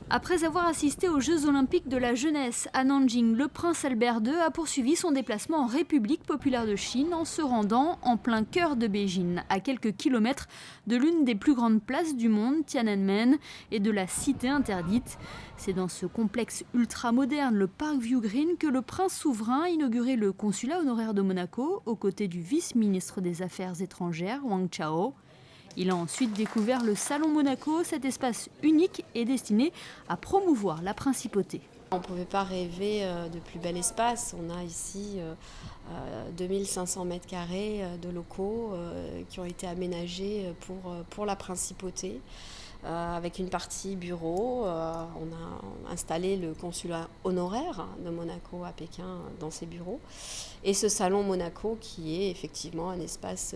Après avoir assisté aux Jeux Olympiques de la jeunesse à Nanjing, le prince Albert II a poursuivi son déplacement en République populaire de Chine en se rendant en plein cœur de Beijing, à quelques kilomètres de l'une des plus grandes places du monde, Tiananmen, et de la cité interdite. C'est dans ce complexe ultra-moderne, le Park View Green, que le prince souverain a inauguré le consulat honoraire de Monaco, aux côtés du vice-ministre des Affaires étrangères, Wang Chao. Il a ensuite découvert le Salon Monaco, cet espace unique et destiné à promouvoir la principauté. On ne pouvait pas rêver de plus bel espace. On a ici 2500 mètres carrés de locaux qui ont été aménagés pour la principauté. Avec une partie bureau, on a installé le consulat honoraire de Monaco à Pékin dans ses bureaux. Et ce salon Monaco qui est effectivement un espace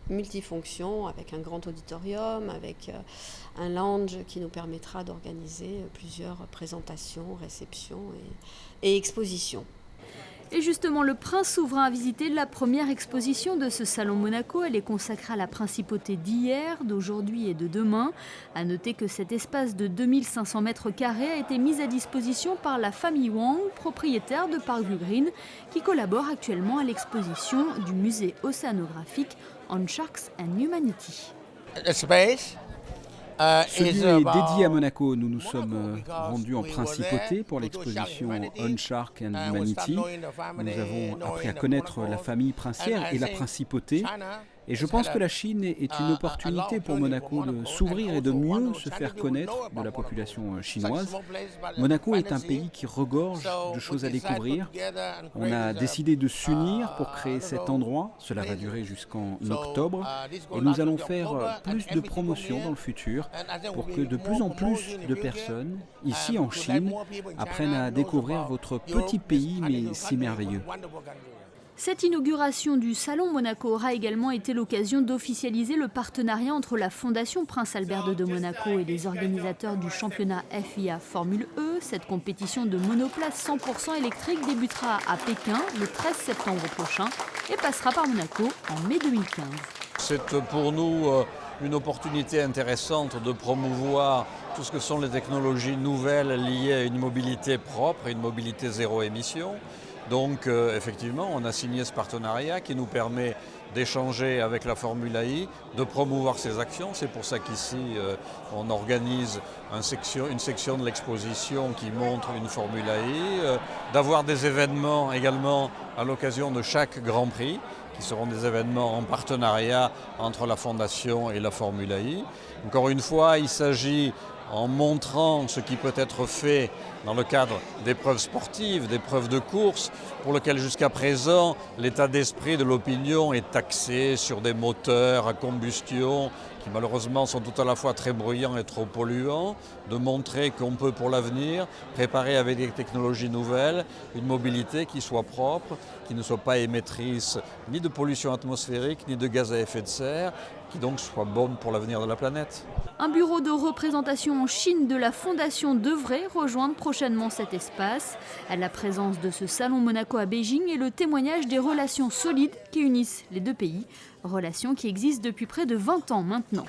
multifonction avec un grand auditorium, avec un lounge qui nous permettra d'organiser plusieurs présentations, réceptions et expositions. Et justement, le prince souverain a visité la première exposition de ce salon Monaco. Elle est consacrée à la principauté d'hier, d'aujourd'hui et de demain. À noter que cet espace de 2500 mètres carrés a été mis à disposition par la famille Wang, propriétaire de Park View Green, qui collabore actuellement à l'exposition du musée océanographique On Sharks and Humanity. Ce lieu est dédié à Monaco. Nous nous sommes rendus en principauté pour l'exposition On Shark and Humanity. Nous avons appris à connaître la famille princière et la principauté. Et je pense que la Chine est une opportunité pour Monaco de s'ouvrir et de mieux se faire connaître de la population chinoise. Monaco est un pays qui regorge de choses à découvrir. On a décidé de s'unir pour créer cet endroit. Cela va durer jusqu'en octobre. Et nous allons faire plus de promotions dans le futur pour que de plus en plus de personnes, ici en Chine, apprennent à découvrir votre petit pays mais si merveilleux. Cette inauguration du Salon Monaco aura également été l'occasion d'officialiser le partenariat entre la Fondation Prince Albert II de Monaco et les organisateurs du championnat FIA Formule E. Cette compétition de monoplace 100% électrique débutera à Pékin le 13 septembre prochain et passera par Monaco en mai 2015. C'est pour nous une opportunité intéressante de promouvoir tout ce que sont les technologies nouvelles liées à une mobilité propre et une mobilité zéro émission. Donc effectivement, on a signé ce partenariat qui nous permet d'échanger avec la Formule AI, de promouvoir ces actions. C'est pour ça qu'ici, on organise une section de l'exposition qui montre une Formule AI, d'avoir des événements également à l'occasion de chaque Grand Prix, qui seront des événements en partenariat entre la Fondation et la Formule AI. Encore une fois, il s'agit, en montrant ce qui peut être fait dans le cadre d'épreuves sportives, d'épreuves de course, pour lesquelles jusqu'à présent l'état d'esprit de l'opinion est axé sur des moteurs à combustion qui malheureusement sont tout à la fois très bruyants et trop polluants, de montrer qu'on peut pour l'avenir préparer avec des technologies nouvelles une mobilité qui soit propre, qui ne soit pas émettrice ni de pollution atmosphérique ni de gaz à effet de serre, qui donc soit bonne pour l'avenir de la planète. Un bureau de représentation en Chine de la Fondation devrait rejoindre prochainement cet espace. La présence de ce salon Monaco à Beijing est le témoignage des relations solides qui unissent les deux pays, relations qui existent depuis près de 20 ans maintenant.